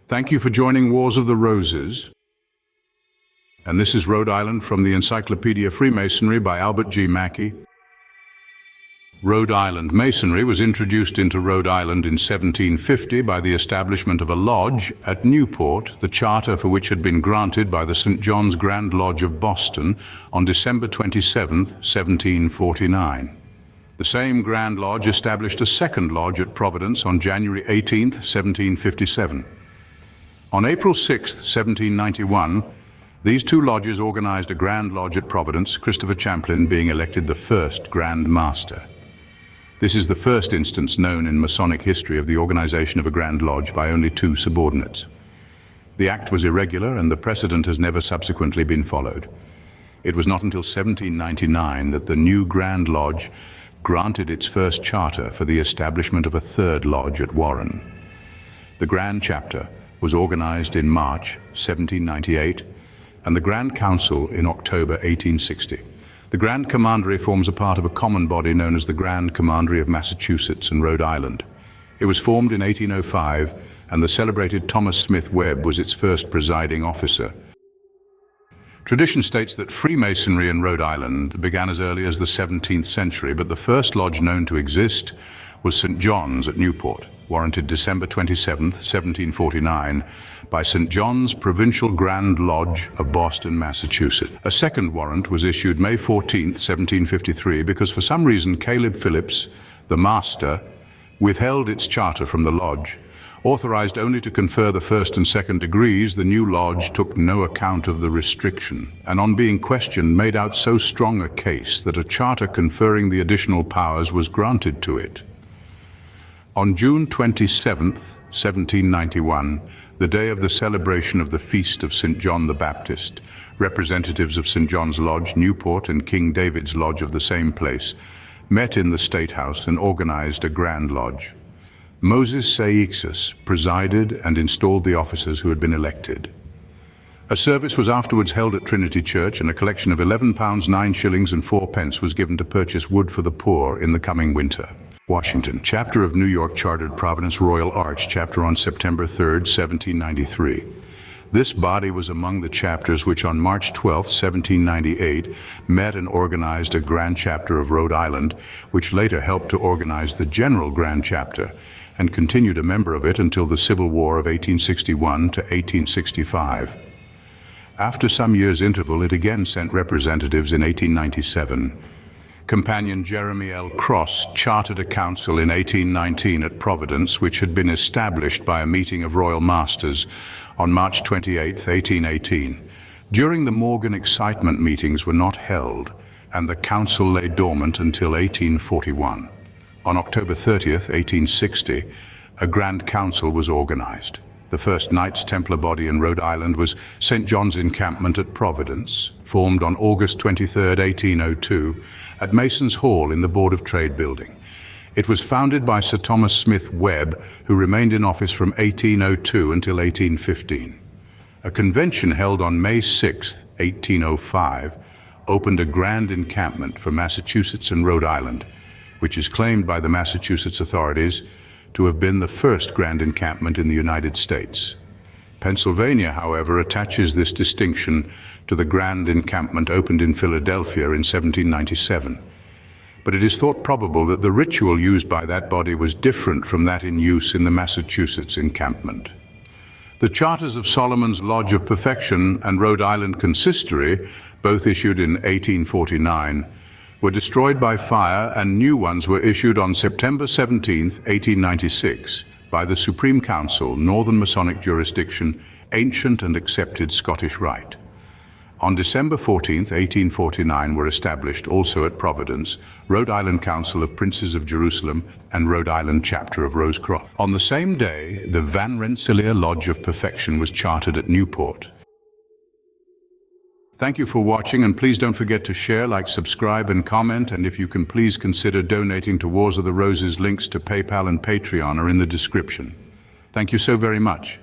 Thank you for joining Wars of the Roses. And this is Rhode Island from the Encyclopedia of Freemasonry by Albert G. Mackey. Rhode Island Masonry was introduced into Rhode Island in 1750 by the establishment of a lodge at Newport, the charter for which had been granted by the St. John's Grand Lodge of Boston on December 27, 1749. The same Grand Lodge established a second lodge at Providence on January 18, 1757. On April 6, 1791, these two lodges organized a Grand Lodge at Providence, Christopher Champlin being elected the first Grand Master. This is the first instance known in Masonic history of the organization of a Grand Lodge by only two subordinates. The act was irregular and the precedent has never subsequently been followed. It was not until 1799 that the new Grand Lodge granted its first charter for the establishment of a third lodge at Warrant. The Grand Chapter was organized in March 1798 and the Grand Council in October 1860. The Grand Commandery forms a part of a common body known as the Grand Commandery of Massachusetts and Rhode Island. It was formed in 1805 and the celebrated Thomas Smith Webb was its first presiding officer. Tradition states that Freemasonry in Rhode Island began as early as the 17th century, but the first lodge known to exist was St. John's at Newport, warranted December 27, 1749, by St. John's Provincial Grand Lodge of Boston, Massachusetts. A second warrant was issued May 14, 1753, because for some reason Caleb Phillips, the master, withheld its charter from the lodge. Authorized only to confer the first and second degrees, the new lodge took no account of the restriction, and on being questioned made out so strong a case that a charter conferring the additional powers was granted to it. On June 27, 1791, the day of the celebration of the Feast of St. John the Baptist, representatives of St. John's Lodge, Newport, and King David's Lodge of the same place met in the State House and organized a Grand Lodge. Moses Seixas presided and installed the officers who had been elected. A service was afterwards held at Trinity Church and a collection of £11, 9 shillings and 4 pence was given to purchase wood for the poor in the coming winter. Washington, chapter of New York chartered Providence Royal Arch chapter on September 3, 1793. This body was among the chapters which on March 12, 1798, met and organized a Grand Chapter of Rhode Island, which later helped to organize the General Grand Chapter, and continued a member of it until the Civil War of 1861 to 1865. After some years' interval, it again sent representatives in 1897. Companion Jeremy L. Cross chartered a council in 1819 at Providence, which had been established by a meeting of Royal Masters on March 28, 1818. During the Morgan excitement, meetings were not held, and the council lay dormant until 1841. On October 30, 1860, a Grand Council was organized. The first Knights Templar body in Rhode Island was St. John's Encampment at Providence, formed on August 23, 1802, at Mason's Hall in the Board of Trade building. It was founded by Sir Thomas Smith Webb, who remained in office from 1802 until 1815. A convention held on May 6, 1805, opened a grand encampment for Massachusetts and Rhode Island, which is claimed by the Massachusetts authorities to have been the first grand encampment in the United States. Pennsylvania, however, attaches this distinction to the grand encampment opened in Philadelphia in 1797. But it is thought probable that the ritual used by that body was different from that in use in the Massachusetts encampment. The charters of Solomon's Lodge of Perfection and Rhode Island Consistory, both issued in 1849, were destroyed by fire and new ones were issued on September 17, 1896, by the Supreme Council, Northern Masonic Jurisdiction, Ancient and Accepted Scottish Rite. On December 14, 1849 were established, also at Providence, Rhode Island Council of Princes of Jerusalem and Rhode Island Chapter of Rosecroft. On the same day, the Van Rensselaer Lodge of Perfection was chartered at Newport. Thank you for watching, and please don't forget to share, like, subscribe, and comment, and if you can please consider donating to Wars of the Roses. Links to PayPal and Patreon are in the description. Thank you so very much.